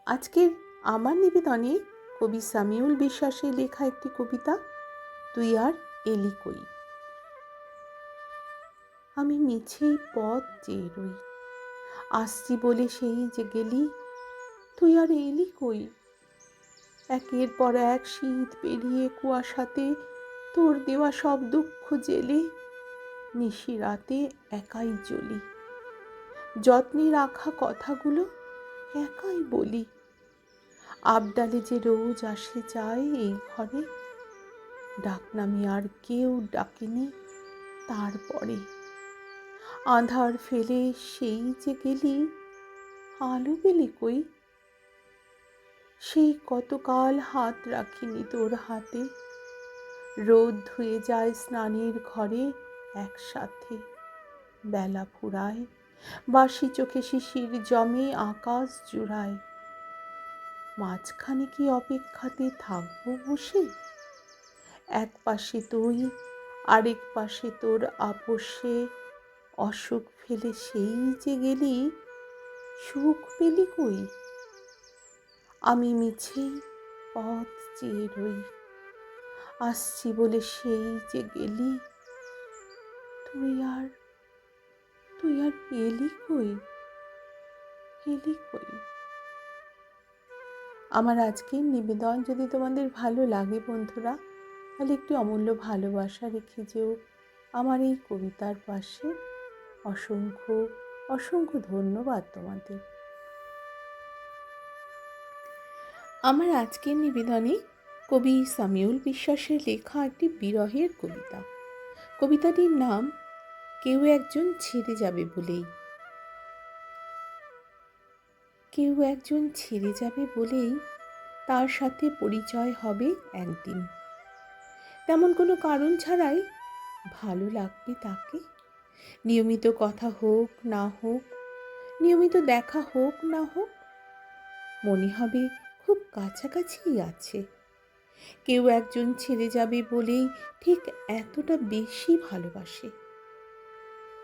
আজকের আমার নিবেদনে কবি সামিউল বিশ্বাসের লেখা একটি কবিতা, তুই আর এলি কই। আমি মিছেই পথ চেয়ে রই, আসছি বলে সেই যে গেলি, তুই আর এলি কই। একের পর এক শীত পেরিয়ে কুয়াশাতে তোর দেওয়া সব দুঃখ জেলে নিশি রাতে একাই জ্বলি, যত্নে রাখা কথাগুলো একাই বলি। আবডালে যে রোজ আসে যায় এই ঘরে, ডাকনামি আর কেউ ডাকেনি তারপরে। আঁধার ফেলে সেই যে গেলি, আলো পেলি কই। সেই কতকাল হাত রাখিনি তোর হাতে, রোদ ধুয়ে যায় স্নানের ঘরে একসাথে। বেলা ফুরায়, বাসি চোখে শিশির জমে আকাশ জুড়ায়। মাঝখানে কি অপেক্ষাতে থাকবো বসে? এক পাশে তুই, আরেক পাশে তোর আপোষে অসুখ ফেলে সেই যে গেলি, সুখ পেলি কই। আমি মিছেই পথ চেয়ে রই, আসছি বলে সেই যে গেলি, তুই আর এলি কই, এলি কই। আমার আজকের নিবেদন যদি তোমাদের ভালো লাগে বন্ধুরা, তাহলে একটি অমূল্য ভালোবাসা রেখে যেও আমার এই কবিতার পাশে। অসংখ্য অসংখ্য ধন্যবাদ তোমাদের। আমার আজকের নিবেদনে কবি সামিউল বিশ্বাসের লেখা একটি বিরহের কবিতা। কবিতাটির নাম কেউ একজন ছেড়ে যাবে বলেই। কেউ একজন ছেড়ে যাবে বলেই তার সাথে পরিচয় হবে একদিন। তেমন কোনো কারণ ছাড়াই ভালো লাগবে তাকে। নিয়মিত কথা হোক না হোক, নিয়মিত দেখা হোক না হোক, মনে হবে খুব কাছাকাছিই আছে। কেউ একজন ছেড়ে যাবে বলেই ঠিক এতটা বেশি ভালোবাসে।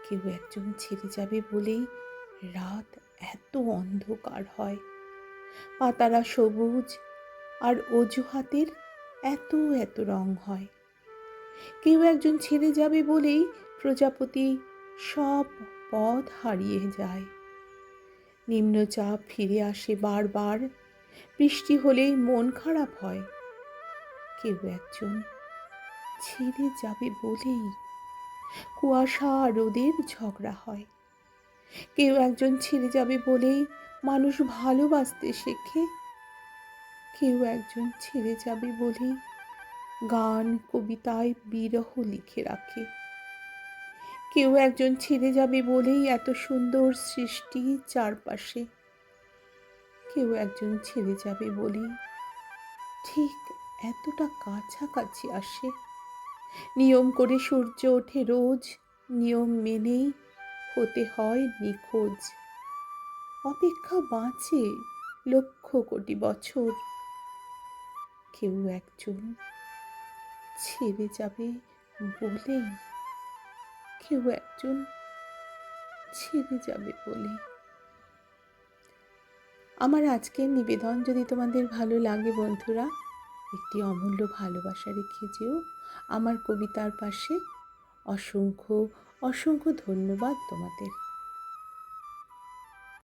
কেউ একজন ছেড়ে যাবে বলেই রাত এত অন্ধকার হয়, পাতারা সবুজ আর অজুহাতের এত এত রং হয়। কেউ একজন ছেড়ে যাবে বলেই প্রজাপতি সব পথ হারিয়ে যায়। নিম্নচাপ ফিরে আসে বারবার, বৃষ্টি হলেই মন খারাপ হয়। কেউ একজন ছেড়ে যাবে বলেই কুয়াশা আর রোদের ঝগড়া হয়। কেউ একজন ছেড়ে যাবে বলেই মানুষ ভালোবাসতে শেখে। কেউ একজন ছেড়ে যাবে বলেই গান কবিতায় বিরহ লিখে রাখে। কেউ একজন ছেড়ে যাবে বলেই এত সুন্দর সৃষ্টি চারপাশে। কেউ একজন ছেড়ে যাবে বলেই ঠিক এতটা কাছাকাছি আসে। নিয়ম করে সূর্য ওঠে রোজ, নিয়ম মেনেই হতে হয় নিখোঁজ। অপেক্ষা বাঁচে লক্ষ কোটি বছর। কেউ একজন ছেড়ে যাবে বলেই, কেউ একজন ছেড়ে যাবে বলে। আমার আজকের নিবেদন যদি তোমাদের ভালো লাগে বন্ধুরা, একটি অমূল্য ভালোবাসা রেখে যেও আমার কবিতার পাশে। অসংখ্য অসংখ্য ধন্যবাদ তোমাদের।